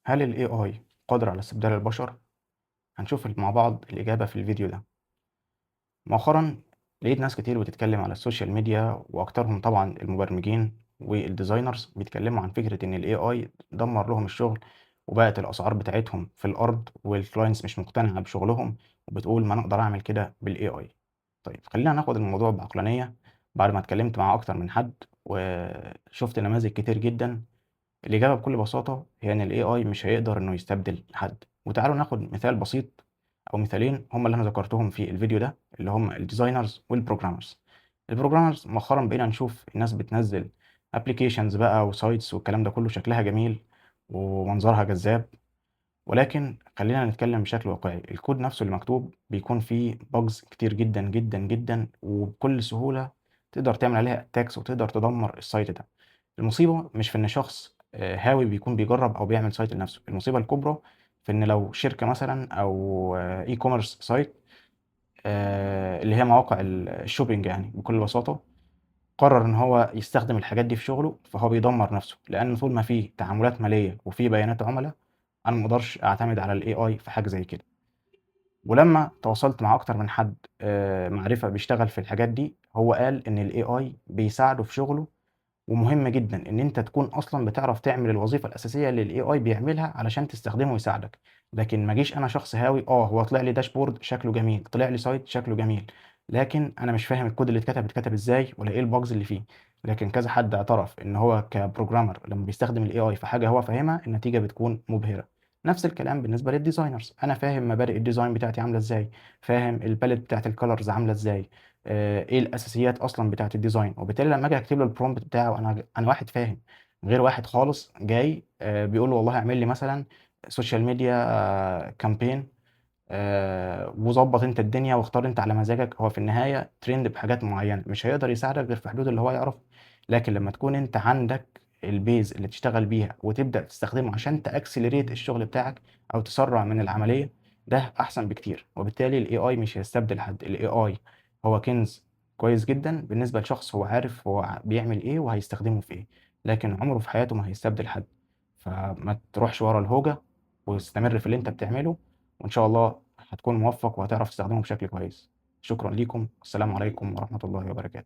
هل ال AI قادر على استبدال البشر؟ هنشوف مع بعض الإجابة في الفيديو ده. مؤخرا لقيت ناس كتير بتتكلم على السوشيال ميديا وأكترهم طبعا المبرمجين والديزاينرز بيتكلموا عن فكرة إن ال AI دمر لهم الشغل، وبقت الأسعار بتاعتهم في الأرض والكلاينتس مش مقتنعة بشغلهم وبتقول ما أنا أقدر أعمل كده بال AI. طيب خلينا ناخد الموضوع بعقلانية. بعد ما اتكلمت مع أكتر من حد وشفت نماذج كتير جدا، الإجابة بكل بساطة هي إن ال AI مش هيقدر إنه يستبدل حد. وتعالوا ناخد مثال بسيط أو مثالين هم اللي أنا ذكرتهم في الفيديو ده، اللي هم الديزاينرز والبروجرامرز. البروجرامرز مؤخرا بقينا نشوف الناس بتنزل ابلكيشنز بقى وسايتس والكلام ده كله شكلها جميل ومنظرها جذاب، ولكن خلينا نتكلم بشكل واقعي. الكود نفسه اللي مكتوب بيكون فيه bugs كتير جدا جدا جدا، وبكل سهولة تقدر تعمل عليها attacks وتقدر تدمر السايت ده. المصيبة مش في إن شخص هاوي بيكون بيجرّب أو بيعمل site لنفسه، المصيبة الكبرى في إن لو شركة مثلًا أو e-commerce site، اللي هي مواقع الshopping يعني بكل بساطة، قرر إن هو يستخدم الحاجات دي في شغله، فهو بيدمّر نفسه، لأن طول ما في تعاملات مالية وفي بيانات عُملا، أنا ما اقدرش أعتمد على الAI في حاجة زي كده. ولمّا تواصلت مع أكتر من حد معرفة بيشتغل في الحاجات دي، هو قال إن الAI بيساعده في شغله، ومهم جدًا إن أنت تكون أصلًا بتعرف تعمل الوظيفة الأساسية اللي الAI بيعملها علشان تستخدمه ويساعدك. لكن ما اجيش أنا شخص هاوي، هو طلع لي dashboard شكله جميل، طلع لي site شكله جميل، لكن أنا مش فاهم الكود اللي اتكتب إزاي ولا إيه الbugs اللي فيه. لكن كذا حد اعترف إن هو كprogrammer لمّا بيستخدم الAI في حاجة هو فاهمها، النتيجة بتكون مبهرة. نفس الكلام بالنسبة للdesigners، أنا فاهم مبادئ الdesign بتاعتي عاملة إزاي، فاهم الpalette بتاعة الcolors عاملة إزاي، إيه الأساسيات أصلًا بتاعة الdesign، وبالتالي لمّا آجي أكتب له الprompt بتاعه أنا واحد فاهم، غير واحد خالص جاي بيقول له والله اعمل لي مثلًا social media campaign، وضبّط أنت الدنيا واختار أنت على مزاجك. هو في النهاية trend بحاجات معيّنة، مش هيقدر يساعدك غير في حدود اللي هو يعرفه. لكن لمّا تكون أنت عندك الbase اللي تشتغل بيها وتبدأ تستخدمه عشان تaccelerate الشغل بتاعك أو تسرّع من العملية، ده أحسن بكتير. وبالتالي الAI مش هيستبدل حد، الAI هو كنز كويس جدًا بالنسبة لشخص هو عارف هو بيعمل إيه وهيستخدمه في إيه، لكن عمره في حياته ما هيستبدل حد. فما تروحش ورا الهوجة واستمر في اللي أنت بتعمله، وإن شاء الله هتكون موفّق وهتعرف تستخدمه بشكل كويس. شكرًا ليكم، والسلام عليكم ورحمة الله وبركاته.